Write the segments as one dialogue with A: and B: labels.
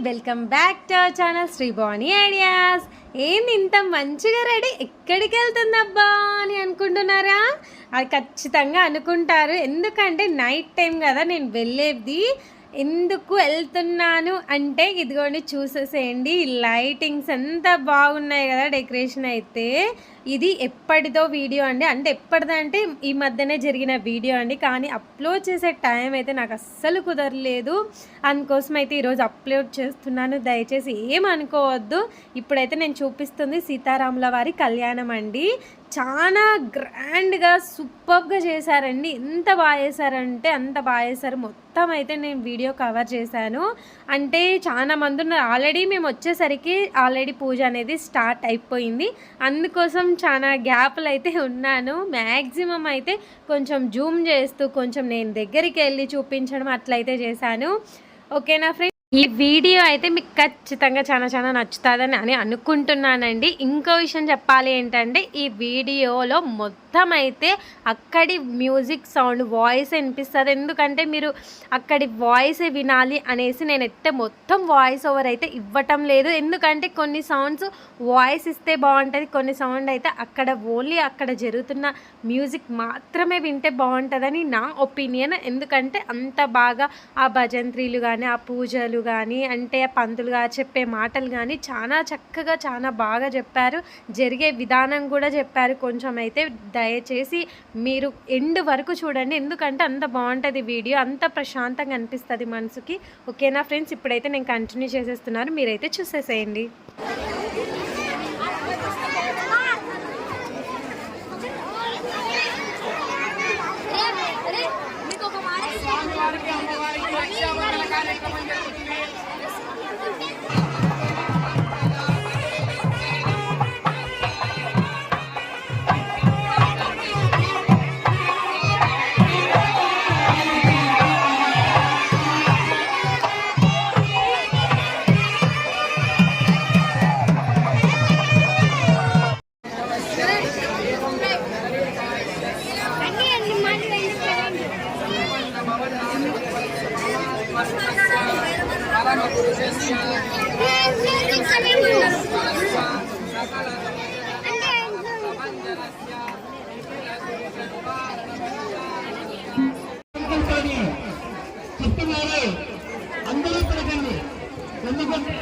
A: Welcome back to our channel Sri Bhavani ideas. ఏంది ఇంత మంచిగా రెడీ, ఎక్కడికి వెళ్తుందబ్బా అని అనుకుంటున్నారా? అది ఖచ్చితంగా అనుకుంటారు. ఎందుకంటే నైట్ టైం కదా నేను వెళ్ళేది. ఎందుకు వెళ్తున్నాను అంటే ఇదిగోండి చూసేసేయండి, లైటింగ్స్ ఎంత బాగున్నాయి కదా, డెకరేషన్ అయితే. ఇది ఎప్పటిదో వీడియో అండి, అంటే ఎప్పటిదంటే ఈ మధ్యనే జరిగిన వీడియో అండి. కానీ అప్లోడ్ చేసే టైం అయితే నాకు అస్సలు కుదరలేదు. అందుకోసం అయితే ఈరోజు అప్లోడ్ చేస్తున్నాను, దయచేసి ఏమనుకోవద్దు. ఇప్పుడైతే నేను చూపిస్తుంది సీతారాముల వారి కళ్యాణం అండి. చాలా గ్రాండ్గా సూపర్గా చేశారండి. ఎంత బాగా చేశారంటే అంత బాగా చేశారు. మొత్తం అయితే నేను వీడియో కవర్ చేశాను. అంటే చాలా మంది ఉన్నారు. ఆల్రెడీ మేము వచ్చేసరికి ఆల్రెడీ పూజ అనేది స్టార్ట్ అయిపోయింది. అందుకోసం చాలా గ్యాప్లు అయితే ఉన్నాను. మ్యాక్సిమం అయితే కొంచెం జూమ్ చేస్తూ కొంచెం నేను దగ్గరికి వెళ్ళి చూపించడం అట్లయితే చేశాను. ఓకేనా ఫ్రెండ్స్, ఈ వీడియో అయితే మీకు ఖచ్చితంగా చాలా నచ్చుతుందని అని అనుకుంటున్నానండి. ఇంకో విషయం చెప్పాలి ఏంటంటే, ఈ వీడియోలో మొత్తం అయితే అక్కడి మ్యూజిక్ సౌండ్ వాయిస్ వినిపిస్తుంది. ఎందుకంటే మీరు అక్కడి వాయిస్ వినాలి అనేసి నేనైతే మొత్తం వాయిస్ ఓవర్ అయితే ఇవ్వటం లేదు. ఎందుకంటే కొన్ని సౌండ్స్ వాయిస్ ఇస్తే బాగుంటుంది, కొన్ని సౌండ్ అయితే అక్కడ ఓన్లీ అక్కడ జరుగుతున్న మ్యూజిక్ మాత్రమే వింటే బాగుంటుందని నా ఒపీనియన్. ఎందుకంటే అంత బాగా ఆ భజంత్రీలు కానీ, ఆ పూజలు కానీ, అంటే పంతులుగా చెప్పే మాటలు కానీ చాలా చక్కగా చాలా బాగా చెప్పారు. జరిగే విధానం కూడా చెప్పారు. కొంచెం అయితే దయచేసి మీరు ఎండ్ వరకు చూడండి, ఎందుకంటే అంత బాగుంటుంది వీడియో, అంత ప్రశాంతంగా అనిపిస్తుంది మనసుకి. ఓకేనా ఫ్రెండ్స్, ఇప్పుడైతే నేను కంటిన్యూ చేసేస్తున్నాను, మీరైతే చూసేసేయండి.
B: అందరూ తిరగండి, ఎందుకంటే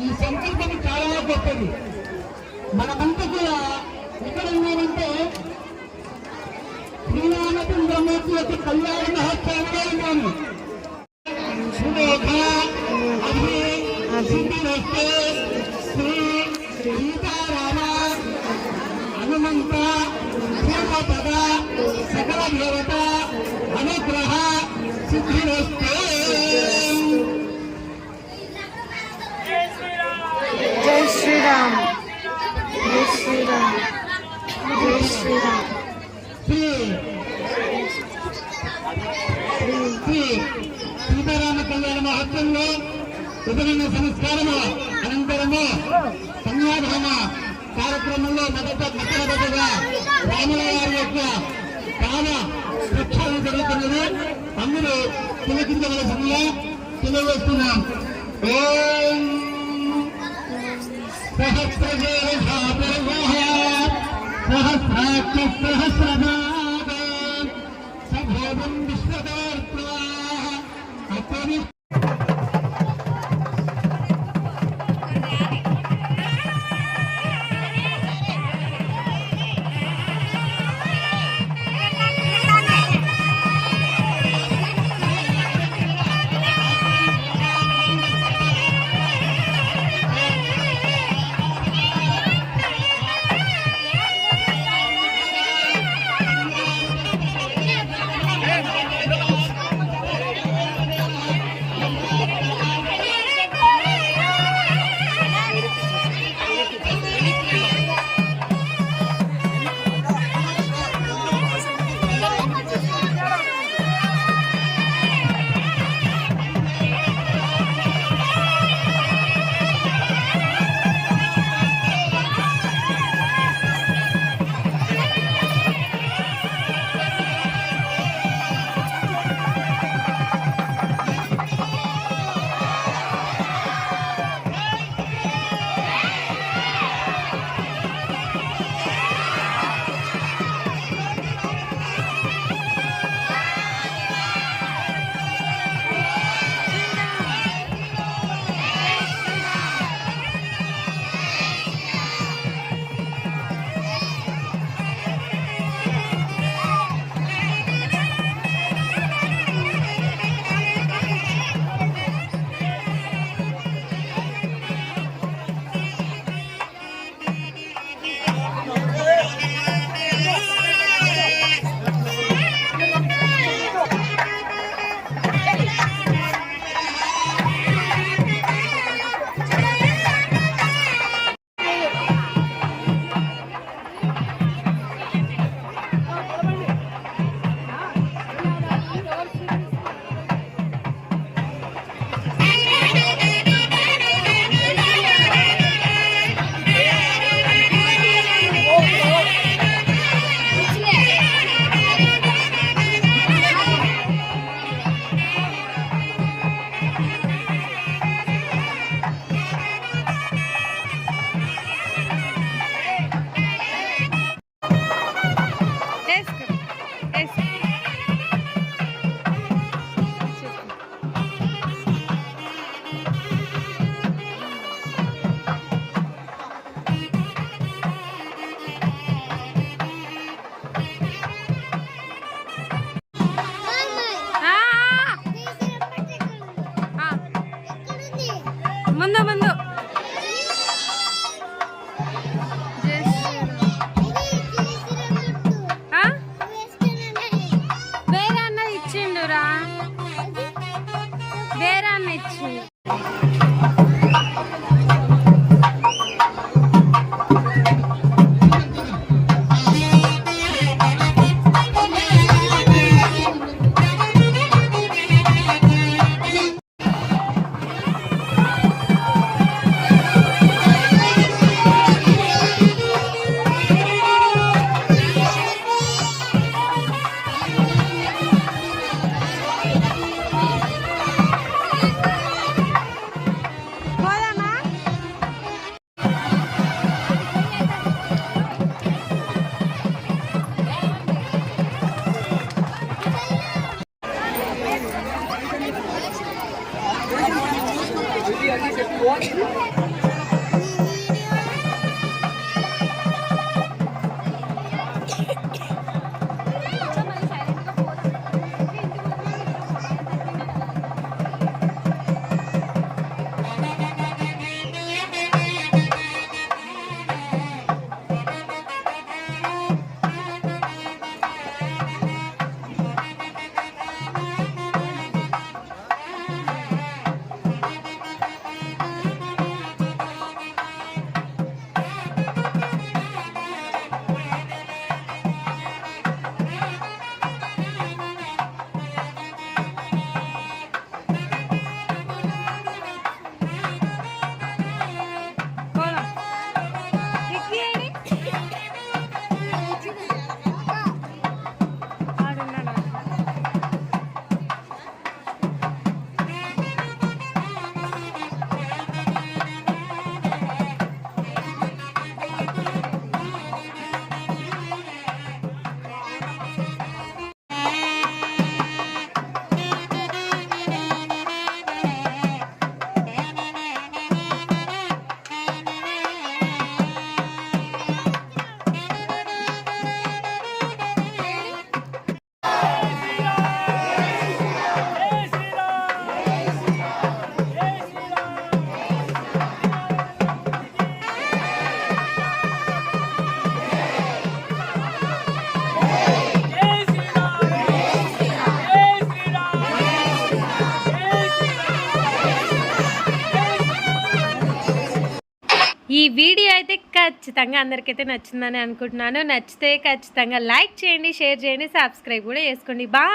B: ఈ సంకల్పం చాలా గొప్పది. మనమంతా కూడా ఇక్కడ ఉన్నామంటే శ్రీరామచంద్రమూర్తి యొక్క కళ్యాణ మహోత్సవంలో ఉన్నాము. అభివృద్ధి శ్రీ సీతారామ హనుమంత పూర్వపద సకల దేవత అనుగ్రహ సిద్ధిరస్తే.
A: జై శ్రీరామ్, జై శ్రీరామ్, జై శ్రీరామ్.
B: సీతారామ కళ్యాణ మహత్వంలో ఉపనయన సంస్కారము అనంతరము కన్యాదాన కార్యక్రమంలో మొట్టమొదటిగా రాముల వారి యొక్క పాద ప్రక్షాళన జరుగుతున్నది. అందరూ తిలకించవలసిందిగా తెలియజేస్తున్నాం. ఓం సహస్రాక్ష సహస్రనాథ సభోగం విశ్వదార్త్ర అపరి
A: ముందు ముందు ఆ? వేరే అన్నది ఇచ్చిండురా, వేరే అన్న ఇచ్చిండు. పోదామా? పోదాం. రిక్కీ ఏడి? ఆడున్నాడా? ఈ వీడియో అయితే ఖచ్చితంగా అందరికైతే నచ్చిందని అనుకుంటున్నాను. నచ్చితే ఖచ్చితంగా లైక్ చేయండి, షేర్ చేయండి, సబ్స్క్రైబ్ కూడా చేసుకోండి. బాయ్.